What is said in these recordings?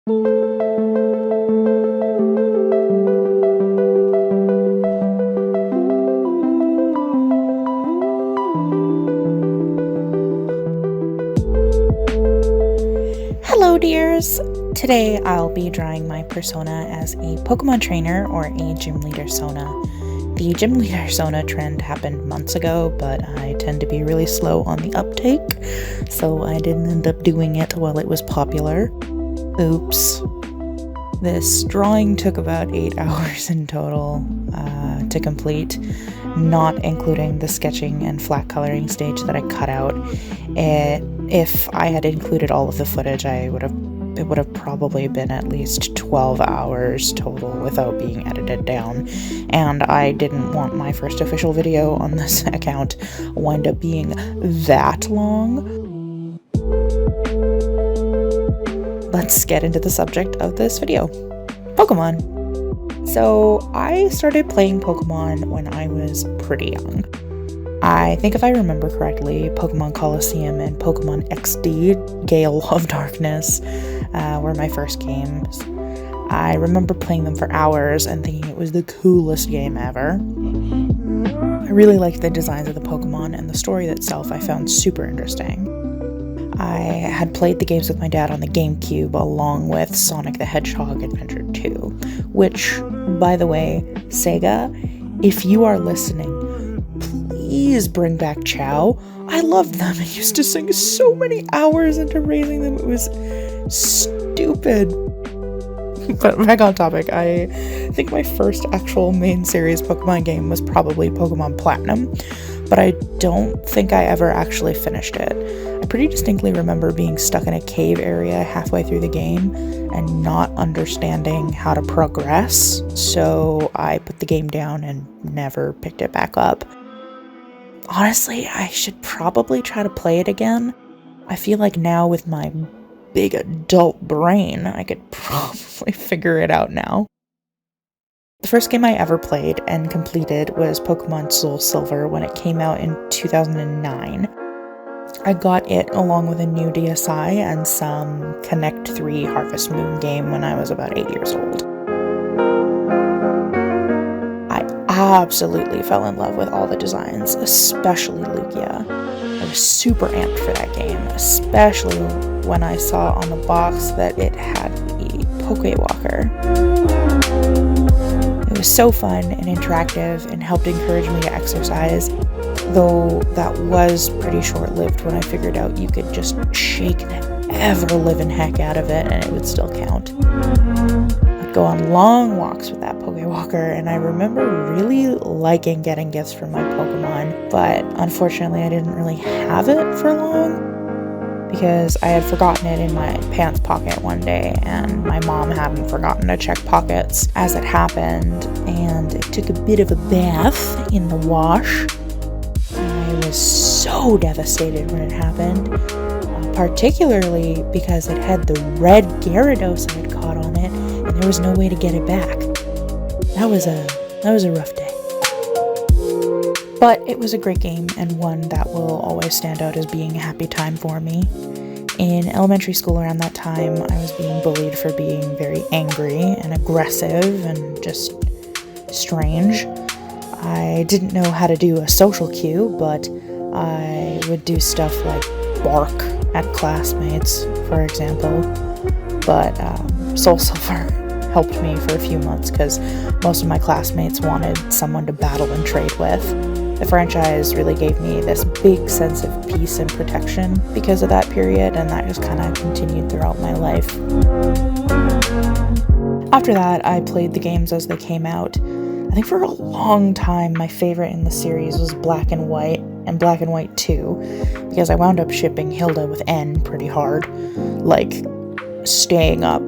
Hello dears! Today I'll be drawing my persona as a Pokemon trainer or a Gymleader Sona. The Gymleader Sona trend happened months ago, but I tend to be really slow on the uptake, so I didn't end up doing it while it was popular. Oops. This drawing took about 8 hours in total to complete, not including the sketching and flat coloring stage that I cut out. If I had included all of the footage, it would have probably been at least 12 hours total without being edited down, and I didn't want my first official video on this account wind up being that long. Let's get into the subject of this video. Pokemon. So I started playing Pokemon when I was pretty young. I think if I remember correctly, Pokemon Colosseum and Pokemon XD, Gale of Darkness, were my first games. I remember playing them for hours and thinking it was the coolest game ever. I really liked the designs of the Pokemon, and the story itself I found super interesting. I had played the games with my dad on the GameCube along with Sonic the Hedgehog Adventure 2, which, by the way, Sega, if you are listening, please bring back Chow. I loved them. I used to sink so many hours into raising them. It was stupid. But back on topic, I think my first actual main series Pokemon game was probably Pokemon Platinum, but I don't think I ever actually finished it. I pretty distinctly remember being stuck in a cave area halfway through the game and not understanding how to progress, so I put the game down and never picked it back up. Honestly, I should probably try to play it again. I feel like now with my big adult brain, I could probably figure it out now. The first game I ever played and completed was Pokemon Soul Silver when it came out in 2009. I got it along with a new DSi and some Connect 3 Harvest Moon game when I was about 8 years old. I absolutely fell in love with all the designs, especially Lugia. I was super amped for that game, especially when I saw on the box that it had a Pokewalker. It was so fun and interactive and helped encourage me to exercise, though that was pretty short-lived when I figured out you could just shake the ever-living heck out of it and it would still count. I'd go on long walks with that Pokewalker, and I remember really liking getting gifts from my Pokemon, but unfortunately I didn't really have it for long because I had forgotten it in my pants pocket one day, and my mom hadn't forgotten to check pockets as it happened, and it took a bit of a bath in the wash. I was so devastated when it happened, particularly because it had the red Gyarados I had caught on it, and there was no way to get it back. That was a rough day. But it was a great game, and one that will always stand out as being a happy time for me. In elementary school around that time, I was being bullied for being very angry and aggressive and just strange. I didn't know how to do a social cue, but I would do stuff like bark at classmates, for example. But Soul Silver helped me for a few months because most of my classmates wanted someone to battle and trade with. The franchise really gave me this big sense of peace and protection because of that period, and that just kind of continued throughout my life. After that, I played the games as they came out. I think for a long time, my favorite in the series was Black and White and Black and White 2, because I wound up shipping Hilda with N pretty hard, like staying up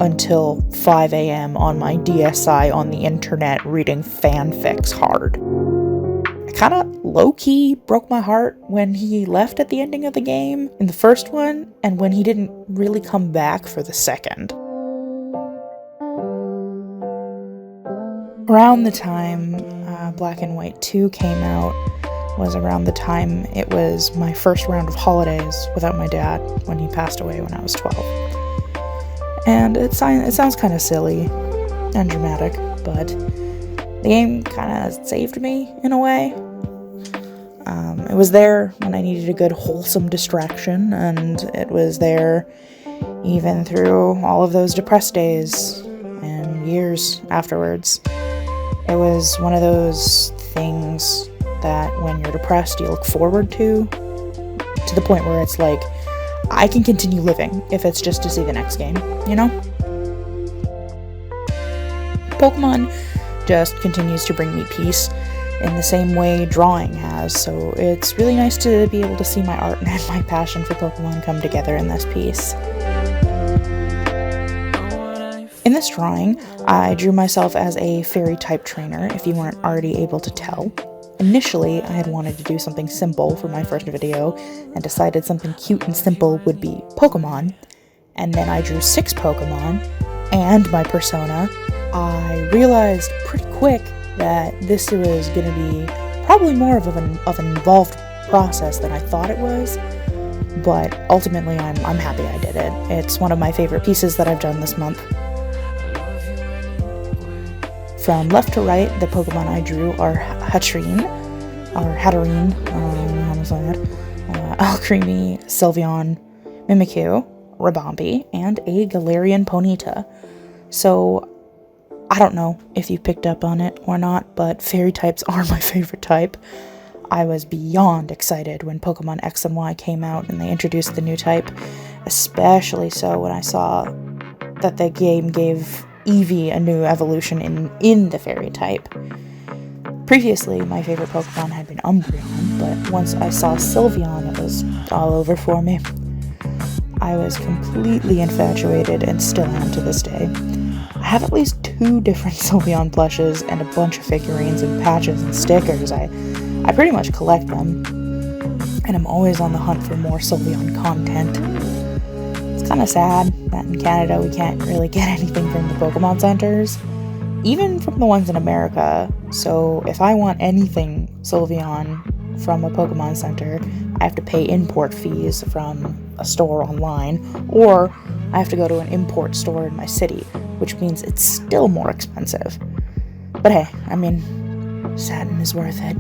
until 5 a.m. on my DSi on the internet reading fanfics hard. Kind of low-key broke my heart when he left at the ending of the game in the first one, and when he didn't really come back for the second. Around the time Black and White 2 came out was around the time it was my first round of holidays without my dad when he passed away when I was 12. And it sounds kind of silly and dramatic, but the game kind of saved me in a way. It was there when I needed a good wholesome distraction, and it was there even through all of those depressed days and years afterwards. It was one of those things that when you're depressed you look forward to the point where it's like, I can continue living if it's just to see the next game, you know? Pokemon just continues to bring me peace in the same way drawing has, so it's really nice to be able to see my art and my passion for Pokemon come together in this piece. In this drawing, I drew myself as a fairy type trainer, if you weren't already able to tell. Initially, I had wanted to do something simple for my first video, and decided something cute and simple would be Pokemon, and then I drew 6 Pokemon, and my persona. I realized pretty quick that this was going to be probably more of an involved process than I thought it was, but ultimately I'm happy I did it. It's one of my favorite pieces that I've done this month. From left to right, the Pokemon I drew are Hatterene, Alcremie, Sylveon, Mimikyu, Ribombee, and a Galarian Ponyta. So, I don't know if you picked up on it or not, but fairy types are my favorite type. I was beyond excited when Pokemon X and Y came out and they introduced the new type, especially so when I saw that the game gave Eevee a new evolution in the fairy type. Previously, my favorite Pokemon had been Umbreon, but once I saw Sylveon, it was all over for me. I was completely infatuated and still am to this day. I have at least 2 different Sylveon plushes and a bunch of figurines and patches and stickers. I pretty much collect them, and I'm always on the hunt for more Sylveon content. It's kind of sad that in Canada we can't really get anything from the Pokemon centers, even from the ones in America. So if I want anything Sylveon from a Pokemon center, I have to pay import fees from a store online, or I have to go to an import store in my city, which means it's still more expensive. But hey, I mean, Satin is worth it.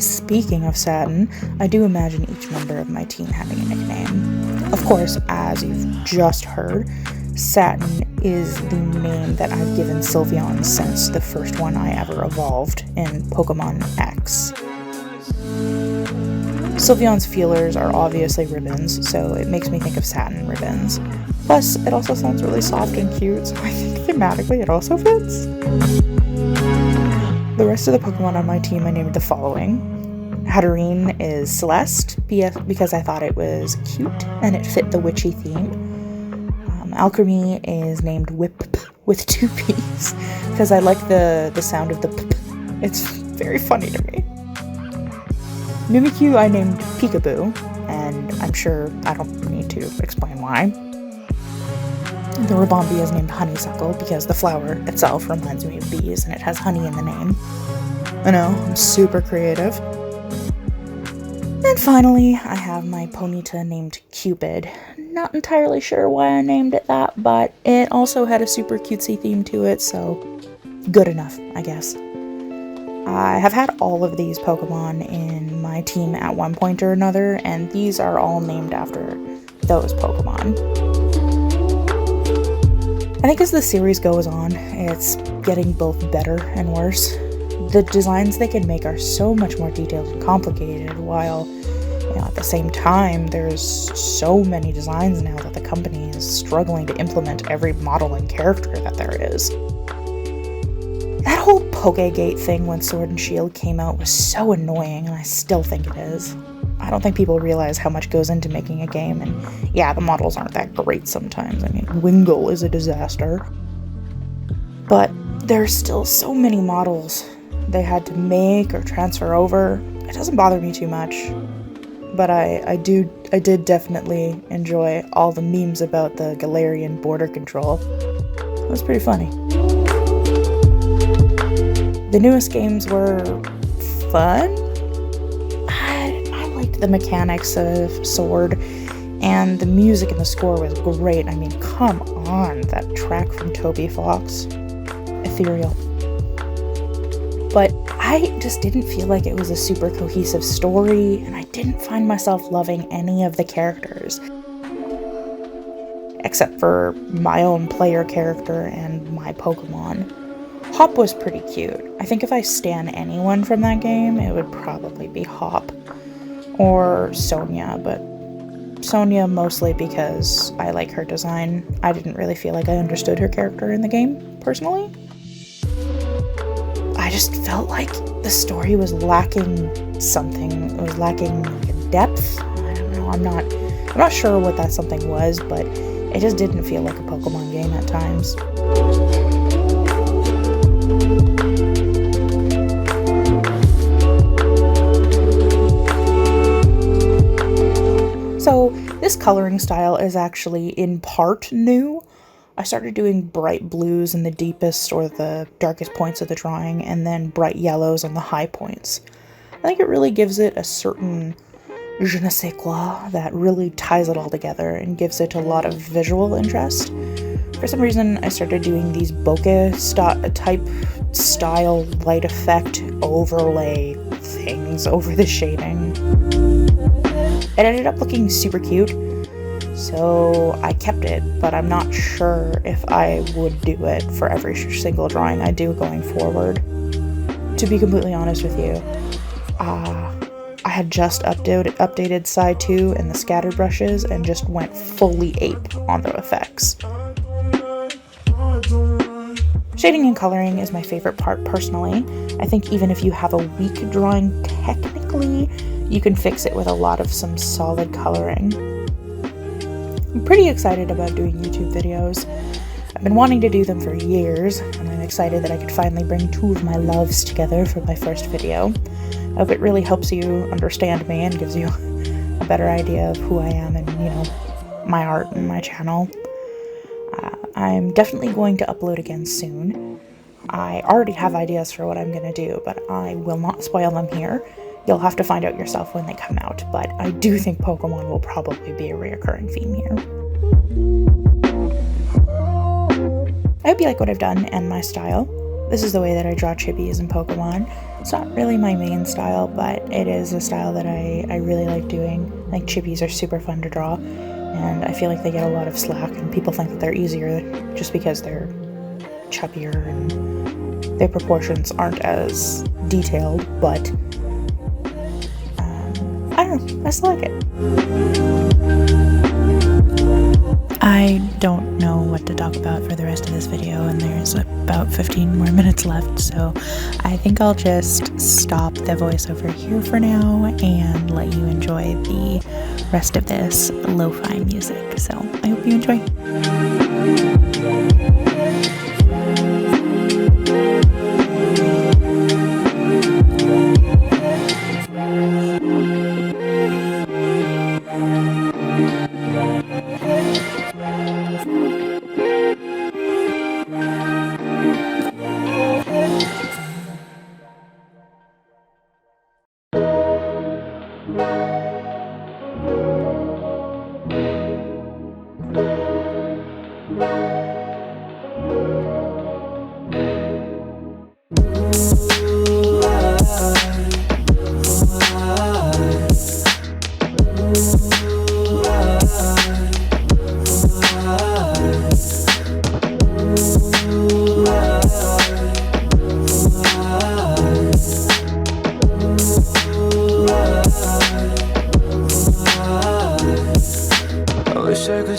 Speaking of Satin, I do imagine each member of my team having a nickname. Of course, as you've just heard, Satin is the name that I've given Sylveon since the first one I ever evolved in Pokemon X. Sylveon's feelers are obviously ribbons, so it makes me think of satin ribbons. Plus, it also sounds really soft and cute, so I think thematically it also fits. The rest of the Pokemon on my team I named the following. Hatterene is Celeste, because I thought it was cute and it fit the witchy theme. Alcremie is named Whip with 2 P's, because I like the sound of the p. It's very funny to me. Mimikyu I named Peekaboo, and I'm sure I don't need to explain why. The Ribombee is named Honeysuckle because the flower itself reminds me of bees and it has honey in the name. I know, I'm super creative. And finally, I have my Ponyta named Cupid. Not entirely sure why I named it that, but it also had a super cutesy theme to it, so good enough, I guess. I have had all of these Pokemon in my team at one point or another, and these are all named after those Pokemon. I think as the series goes on, it's getting both better and worse. The designs they can make are so much more detailed and complicated, while at the same time, there's so many designs now that the company is struggling to implement every model and character that there is. That whole Pokegate thing when Sword and Shield came out was so annoying, and I still think it is. I don't think people realize how much goes into making a game, and yeah, the models aren't that great sometimes. I mean, Wingull is a disaster. But there's still so many models they had to make or transfer over. It doesn't bother me too much, but I did definitely enjoy all the memes about the Galarian border control. It was pretty funny. The newest games were fun. I liked the mechanics of Sword, and the music and the score was great. I mean, come on, that track from Toby Fox. Ethereal. But I just didn't feel like it was a super cohesive story, and I didn't find myself loving any of the characters. Except for my own player character and my Pokemon. Hop was pretty cute. I think if I stan anyone from that game, it would probably be Hop. Or Sonia, but Sonia mostly because I like her design. I didn't really feel like I understood her character in the game, personally. I just felt like the story was lacking something. It was lacking depth. I don't know, I'm not sure what that something was, but it just didn't feel like a Pokemon game at times. So this coloring style is actually in part new. I started doing bright blues in the deepest or the darkest points of the drawing, and then bright yellows on the high points. I think it really gives it a certain je ne sais quoi that really ties it all together and gives it a lot of visual interest. For some reason, I started doing these bokeh type style light effect overlay things over the shading. It ended up looking super cute, so I kept it, but I'm not sure if I would do it for every single drawing I do going forward. To be completely honest with you, I had just updated Side 2 and the scatter brushes and just went fully ape on the effects. Shading and coloring is my favorite part personally. I think even if you have a weak drawing technically, you can fix it with a lot of some solid coloring. I'm pretty excited about doing YouTube videos. I've been wanting to do them for years, and I'm excited that I could finally bring two of my loves together for my first video. I hope it really helps you understand me and gives you a better idea of who I am and, my art and my channel. I'm definitely going to upload again soon. I already have ideas for what I'm going to do, but I will not spoil them here. You'll have to find out yourself when they come out, but I do think Pokemon will probably be a reoccurring theme here. I hope you like what I've done and my style. This is the way that I draw chibis in Pokemon. It's not really my main style, but it is a style that I really like doing. I think chibis are super fun to draw, and I feel like they get a lot of slack, and people think that they're easier just because they're chubbier and their proportions aren't as detailed, but I don't know, I still like it. I don't know what to talk about for the rest of this video, and there's about 15 more minutes left, so I think I'll just stop the voiceover here for now and let you enjoy the rest of this lo-fi music. So I hope you enjoy.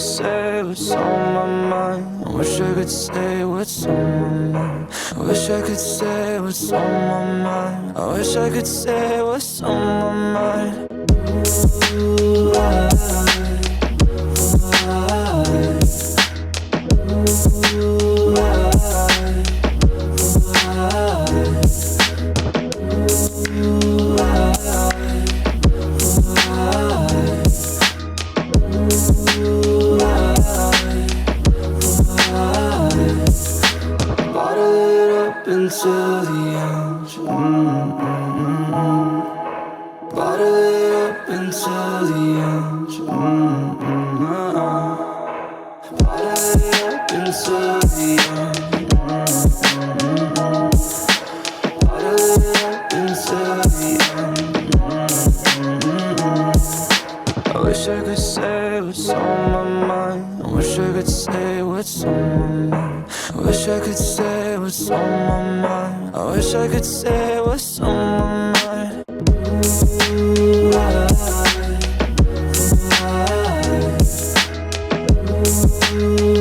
say what's on my mind. I wish I could say what's on my mind. I wish I could say what's on my mind. I wish I could say what's on my mind. Ooh, I, until the end. Bottle it up until the end. Bottle it up the end. Bottle it up until the end. I wish I could say what's on my mind. I wish I could say what's on my mind. I wish I could say what's on my mind. I wish I could say what's on my mind. Ooh,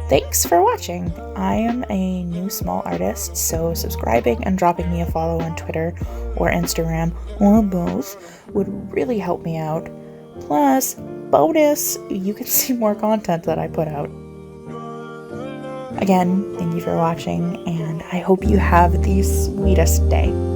Thanks for watching. I am a new small artist, so subscribing and dropping me a follow on Twitter or Instagram or both would really help me out. Plus, bonus, you can see more content that I put out. Again, thank you for watching, and I hope you have the sweetest day.